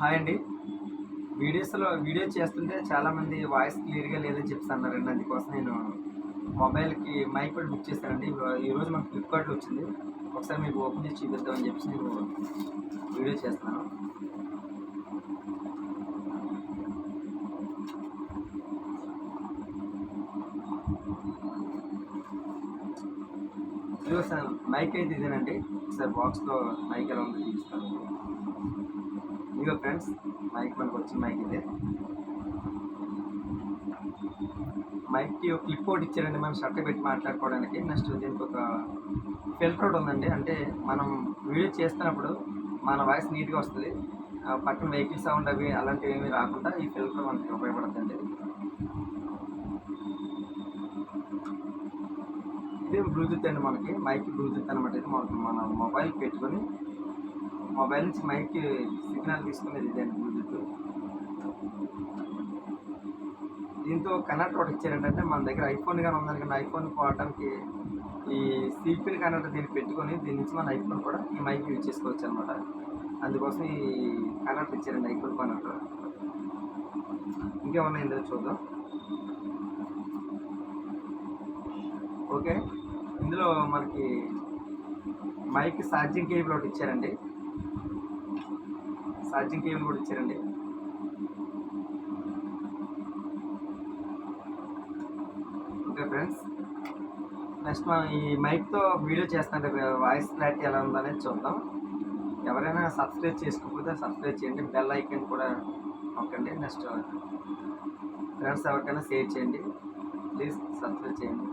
Hi అండి. Video చేస్తుంటే చాలామంది వాయిస్ క్లియర్‌గా లేదని చెప్తున్నారండి. అందుకోసం నేను మొబైల్‌కి మైక్ కూడా బుక్ చేశానండి. ఈరోజు మనకు ఫ్లిప్‌కార్ట్‌లో వచ్చింది. ఒకసారి మీకు ఓపెన్ చేసి చూపిద్దామని చెప్పేసి నేను వీడియో చేస్తున్నాను. ఇదిగో సార్ మైక్ అయితే ఇదేనండి. ఒకసారి బాక్స్‌లో మైక్ ఎలా ఉందో చూపిస్తాను మీకు. ఇదిగో ఫ్రెండ్స్ మైక్ మనకొచ్చిన మైక్ ఇదే. మైక్‌కి ఒక క్లిప్ ఒకటి ఇచ్చారండి మనం షర్ట్ పెట్టి మాట్లాడుకోవడానికి. నెక్స్ట్ దీనికి ఒక ఫిల్టర్ ఒకటి ఉందండి. అంటే మనం వీడియో చేస్తున్నప్పుడు మన వాయిస్ నీట్‌గా వస్తది. పక్కన వెహికల్ సౌండ్ అవి అలాంటివి ఏమీ రాకుండా ఈ ఫిల్టర్ మనకి ఉపయోగపడుతుందండి. ఇది బ్లూటూత్ అండి మనకి. మైక్ బ్లూటూత్ అనమాట. ఇది మన మొబైల్ పెట్టుకొని మొబైల్ నుంచి మైక్‌కి సిగ్నల్ తీసుకునేది ఇదండి బ్లూటూత్. దీంతో కనెక్టర్ ఒకటి ఇచ్చారండి. అంటే మన దగ్గర ఐఫోన్ గాని ఉందనుకోండి, ఐఫోన్ వాడటానికి ఈ సిపిన్ కనెక్టర్ దీనికి పెట్టుకొని దీని నుంచి మన ఐఫోన్ కూడా ఈ మైక్ యూజ్ చేసుకోవచ్చు అనమాట. అందుకోసం ఈ కనెక్టర్ ఇచ్చారండి, ఐఫోన్ కనెక్టర్. ఇంకేమన్నా ఇందులో చూద్దాం. ఓకే, ఇందులో మనకి మైక్ ఛార్జింగ్ కేబుల్ ఒకటి ఇచ్చారండి. ఛార్జింగ్ కేబుల్ కూడా ఇచ్చారండి. ఓకే ఫ్రెండ్స్, నెక్స్ట్ మనం ఈ మైక్‌తో వీడియో చేస్తుంటే వాయిస్ క్లారిటీ ఎలా ఉందనేది చూద్దాం. ఎవరైనా సబ్స్క్రైబ్ చేసుకోకపోతే సబ్స్క్రైబ్ చేయండి. బెల్ ఐకాన్ కూడా నొక్కండి. నెక్స్ట్ ఫ్రెండ్స్ ఎవరికైనా షేర్ చేయండి. ప్లీజ్ సబ్స్క్రైబ్ చేయండి.